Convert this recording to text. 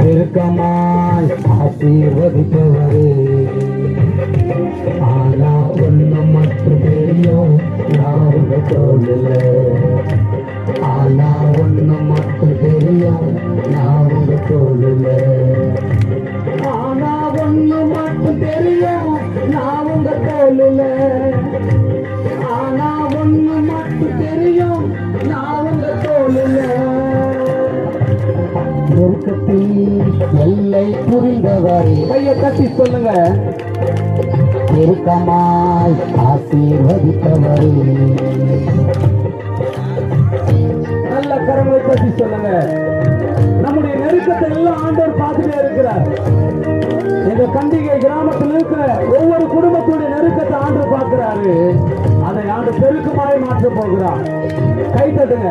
பெருக்கமாய் ஆசீர்வதிப்பவரே. ஆனா ஒண்ணு மட்டும் தெரியும், நான் உங்க தோளில். ஆனா ஒண்ணு மட்டும் தெரியும், நான் உங்க தோளில். ஆனா ஒண்ணு மட்டும் தெரியும், நான் உங்க தோளில். ஆனா ஒண்ணு மட்டும் தெரியும், நான் உங்க தோளில். நெருக்கத்தில் எல்லை புரிந்தவரை கையை தட்டி சொல்லுங்க. நெருக்கமாய் ஆசீர்வதித்தவரை நல்ல கரங்களை தட்டி சொல்லுங்க. நம்முடைய நெருக்கத்தை எல்லாம் ஆண்டவர் பார்த்துட்டே இருக்கிறார். இந்த கண்டிகை கிராமத்தில் இருக்கிற ஒவ்வொரு குடும்பத்துடைய நெருக்கத்தை ஆண்டவர் பார்க்கிறாரு. அதை ஆண்டு பெருக்கமாய் மாற்ற போகிறார். கை தட்டுங்க.